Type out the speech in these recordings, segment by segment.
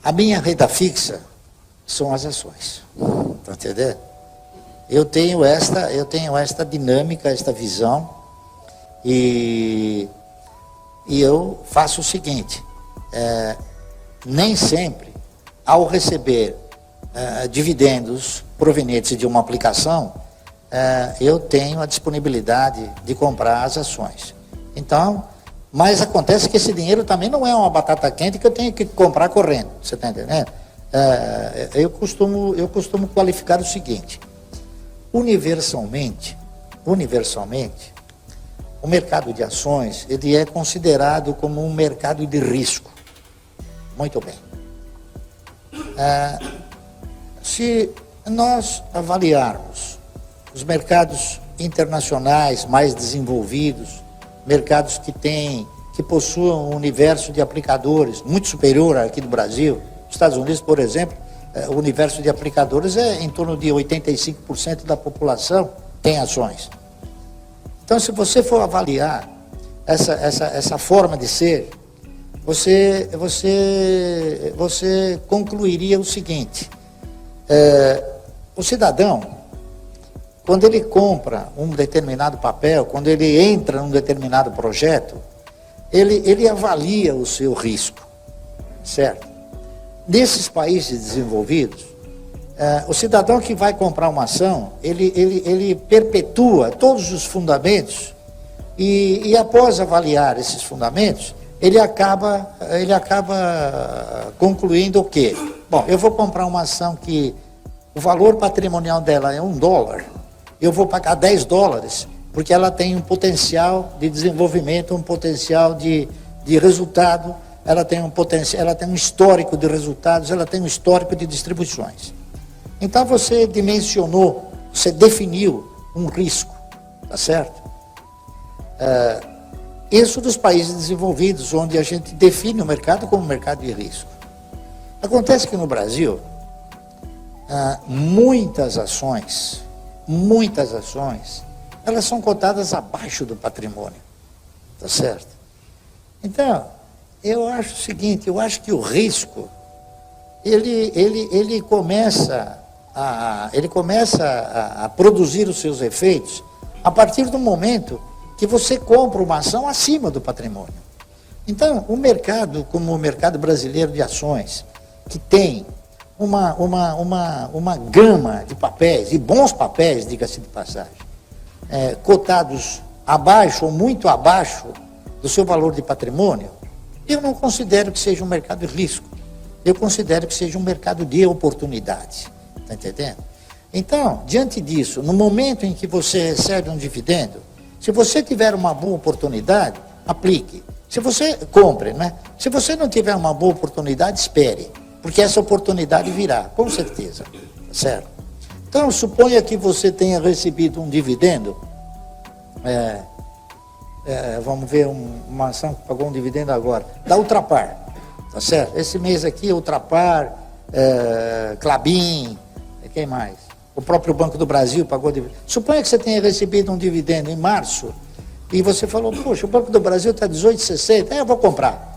A minha renda fixa são as ações. Está entendendo? Eu tenho esta dinâmica, esta visão, e eu faço o seguinte, nem sempre, ao receber dividendos provenientes de uma aplicação, eu tenho a disponibilidade de comprar as ações. Então, mas acontece que esse dinheiro também não é uma batata quente que eu tenho que comprar correndo, você está entendendo? Eu costumo qualificar o seguinte: universalmente, o mercado de ações, ele é considerado como um mercado de risco. Muito bem. Se nós avaliarmos os mercados internacionais mais desenvolvidos, mercados que possuem um universo de aplicadores muito superior aqui do Brasil, nos Estados Unidos, por exemplo, o universo de aplicadores é em torno de 85% da população tem ações. Então, se você for avaliar essa forma de ser, você concluiria o seguinte: o cidadão, quando ele compra um determinado papel, quando ele entra num determinado projeto, ele avalia o seu risco, certo? Nesses países desenvolvidos, o cidadão que vai comprar uma ação, ele perpetua todos os fundamentos e após avaliar esses fundamentos, ele acaba concluindo o quê? Bom, eu vou comprar uma ação que o valor patrimonial dela é $1, eu vou pagar $10, porque ela tem um potencial de desenvolvimento, um potencial de resultado, ela tem um histórico de resultados, ela tem um histórico de distribuições. Então você dimensionou, você definiu um risco, tá certo? Isso dos países desenvolvidos, onde a gente define o mercado como mercado de risco. Acontece que no Brasil, muitas ações, elas são cotadas abaixo do patrimônio, tá certo? Então, eu acho o seguinte, eu acho que o risco, ele começa a produzir os seus efeitos a partir do momento que você compra uma ação acima do patrimônio. Então, o mercado, como o mercado brasileiro de ações, que tem uma gama de papéis, e bons papéis, diga-se de passagem, cotados abaixo ou muito abaixo do seu valor de patrimônio, eu não considero que seja um mercado de risco. Eu considero que seja um mercado de oportunidade. Está entendendo? Então, diante disso, no momento em que você recebe um dividendo, se você tiver uma boa oportunidade, aplique. Se você compre, né? Se você não tiver uma boa oportunidade, espere, porque essa oportunidade virá, com certeza, certo? Então, suponha que você tenha recebido um dividendo, vamos ver uma ação que pagou um dividendo agora, da Ultrapar, tá certo? Esse mês aqui, Ultrapar, Klabin, quem mais? O próprio Banco do Brasil pagou dividendo. Suponha que você tenha recebido um dividendo em março e você falou, poxa, o Banco do Brasil está 18,60, eu vou comprar.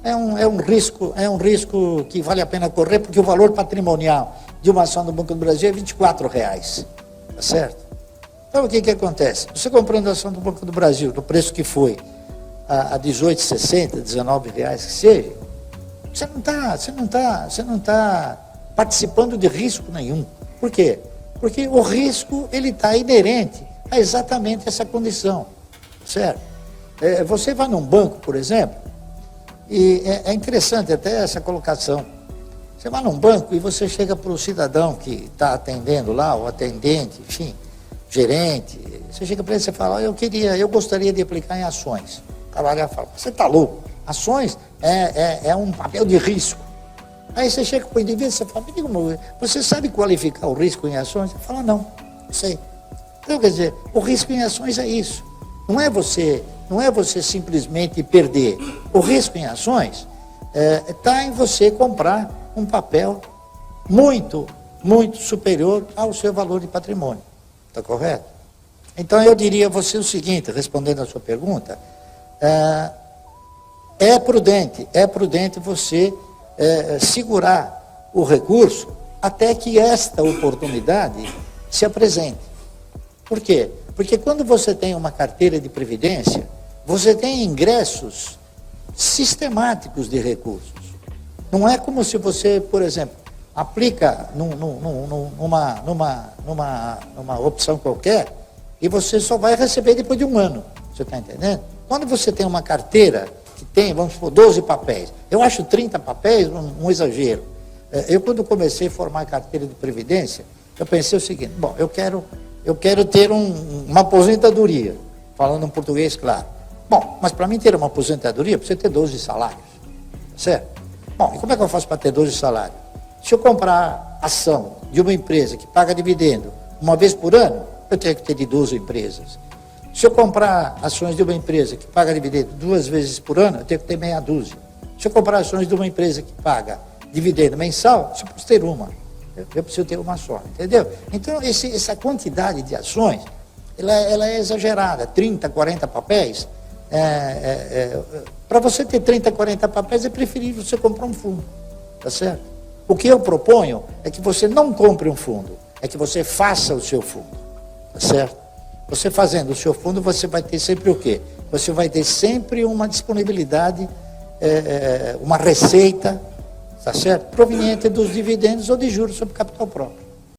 É um risco que vale a pena correr, porque o valor patrimonial de uma ação do Banco do Brasil é R$24, tá certo? Então o que acontece? Você comprando a ação do Banco do Brasil, no preço que foi a R$18,60, R$19 que seja, você não tá participando de risco nenhum. Por quê? Porque o risco ele está inerente a exatamente essa condição, certo? Você vai num banco, por exemplo, e é interessante até essa colocação. Você vai num banco e você chega para o cidadão que está atendendo lá, o atendente, enfim, gerente, você chega para ele e fala, eu gostaria de aplicar em ações. O cara fala, você está louco? Ações é um papel de risco. Aí você chega para o indivíduo e você fala, me diga, você sabe qualificar o risco em ações? Ele fala, não sei. Então, quer dizer, o risco em ações é isso. Não é você simplesmente perder. O risco em ações está em você comprar um papel muito, muito superior ao seu valor de patrimônio. Está correto? Então, eu diria a você o seguinte, respondendo a sua pergunta, é prudente você segurar o recurso até que esta oportunidade se apresente. Por quê? Porque quando você tem uma carteira de previdência, você tem ingressos sistemáticos de recursos. Não é como se você, por exemplo, aplica numa opção qualquer e você só vai receber depois de um ano. Você está entendendo? Quando você tem uma carteira que tem, vamos supor, 12 papéis, eu acho 30 papéis um exagero. Eu, quando comecei a formar carteira de previdência, eu pensei o seguinte: bom, eu quero ter uma aposentadoria, falando em português, claro. Bom, mas para mim ter uma aposentadoria, precisa ter 12 salários, certo? Bom, e como é que eu faço para ter 12 salários? Se eu comprar ação de uma empresa que paga dividendo uma vez por ano, eu tenho que ter de 12 empresas. Se eu comprar ações de uma empresa que paga dividendo 2 vezes por ano, eu tenho que ter meia dúzia. Se eu comprar ações de uma empresa que paga dividendo mensal, eu posso ter uma. Eu preciso ter uma só, entendeu? Então, essa quantidade de ações, ela é exagerada. 30, 40 papéis. Para você ter 30, 40 papéis, é preferível você comprar um fundo, tá certo? O que eu proponho é que você não compre um fundo, é que você faça o seu fundo, tá certo? Você fazendo o seu fundo, você vai ter sempre o quê? Você vai ter sempre uma disponibilidade, uma receita, tá certo? Proveniente dos dividendos ou de juros sobre capital próprio.